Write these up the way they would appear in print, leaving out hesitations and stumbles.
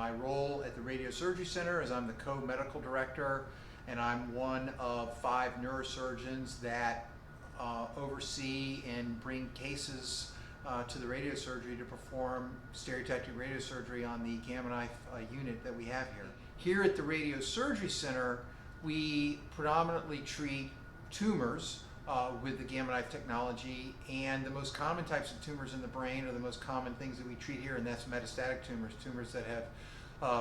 My role at the Radiosurgery Center is I'm the co-medical director, and I'm one of 5 neurosurgeons that oversee and bring cases to the radiosurgery to perform stereotactic radiosurgery on the Gamma Knife unit that we have here. Here at the Radiosurgery Center, we predominantly treat tumors with the Gamma Knife technology, and the most common types of tumors in the brain are the most common things that we treat here, and that's metastatic tumors, tumors that have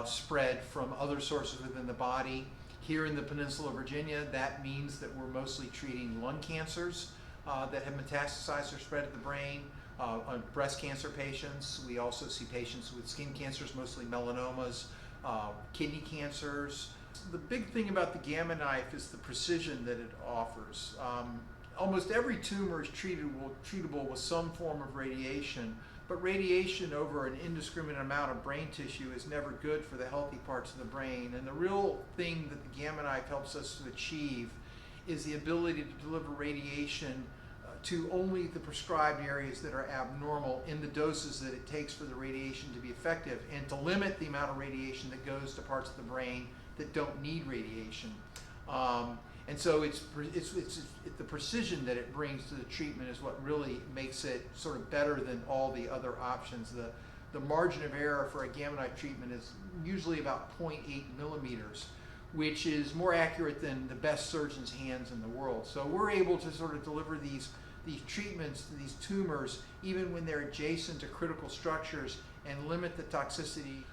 spread from other sources within the body. Here in the Peninsula of Virginia, that means that we're mostly treating lung cancers that have metastasized or spread to the brain, breast cancer patients. We also see patients with skin cancers, mostly melanomas, kidney cancers. The big thing about the Gamma Knife is the precision that it offers. Almost every tumor is treatable with some form of radiation, but radiation over an indiscriminate amount of brain tissue is never good for the healthy parts of the brain. And the real thing that the Gamma Knife helps us to achieve is the ability to deliver radiation to only the prescribed areas that are abnormal in the doses that it takes for the radiation to be effective, and to limit the amount of radiation that goes to parts of the brain that don't need radiation. And so it's the precision that it brings to the treatment is what really makes it sort of better than all the other options. The margin of error for a Gamma Knife treatment is usually about 0.8 millimeters, which is more accurate than the best surgeon's hands in the world. So we're able to sort of deliver these treatments to these tumors even when they're adjacent to critical structures, and limit the toxicity,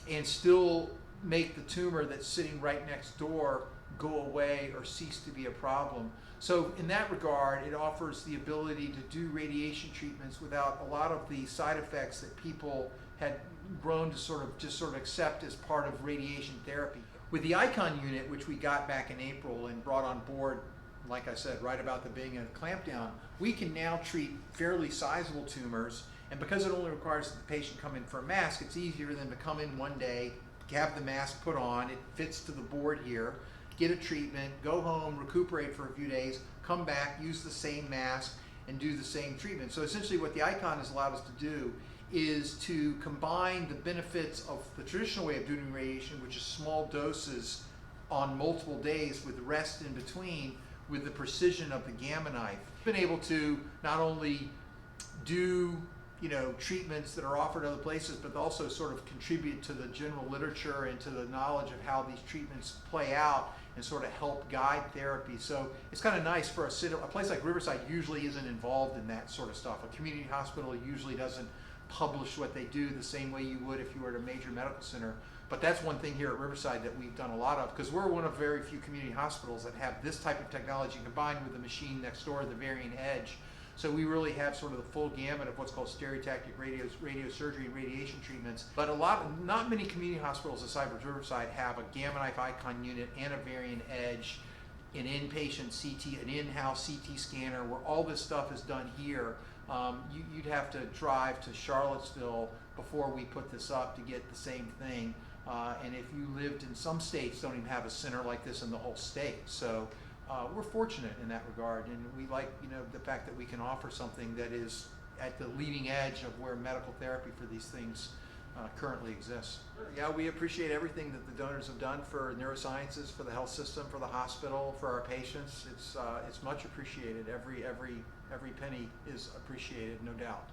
and still make the tumor that's sitting right next door go away or cease to be a problem. So in that regard, it offers the ability to do radiation treatments without a lot of the side effects that people had grown to sort of accept as part of radiation therapy. With the Icon unit, which we got back in April and brought on board, like I said, right about the beginning of the clampdown, we can now treat fairly sizable tumors, and because it only requires the patient come in for a mask, it's easier than to come in one day, have the mask put on, it fits to the board here, get a treatment, go home, recuperate for a few days, come back, use the same mask, and do the same treatment. So essentially what the Icon has allowed us to do is to combine the benefits of the traditional way of doing radiation, which is small doses on multiple days with rest in between, with the precision of the Gamma Knife. We've been able to not only do treatments that are offered other places, but also sort of contribute to the general literature and to the knowledge of how these treatments play out, and sort of help guide therapy. So it's kind of nice for a place like Riverside usually isn't involved in that sort of stuff. A community hospital usually doesn't publish what they do the same way you would if you were at a major medical center. But that's one thing here at Riverside that we've done a lot of, because we're one of very few community hospitals that have this type of technology combined with the machine next door, the Varian Edge. So we really have sort of the full gamut of what's called stereotactic radiosurgery and radiation treatments. But not many community hospitals aside from Riverside have a Gamma Knife Icon unit and a Varian Edge, an inpatient CT, an in-house CT scanner, where all this stuff is done here. You'd have to drive to Charlottesville before we put this up to get the same thing. And if you lived in some states, don't even have a center like this in the whole state. So we're fortunate in that regard, and we like the fact that we can offer something that is at the leading edge of where medical therapy for these things currently exists. Yeah, we appreciate everything that the donors have done for neurosciences, for the health system, for the hospital, for our patients. It's much appreciated. Every penny is appreciated, no doubt.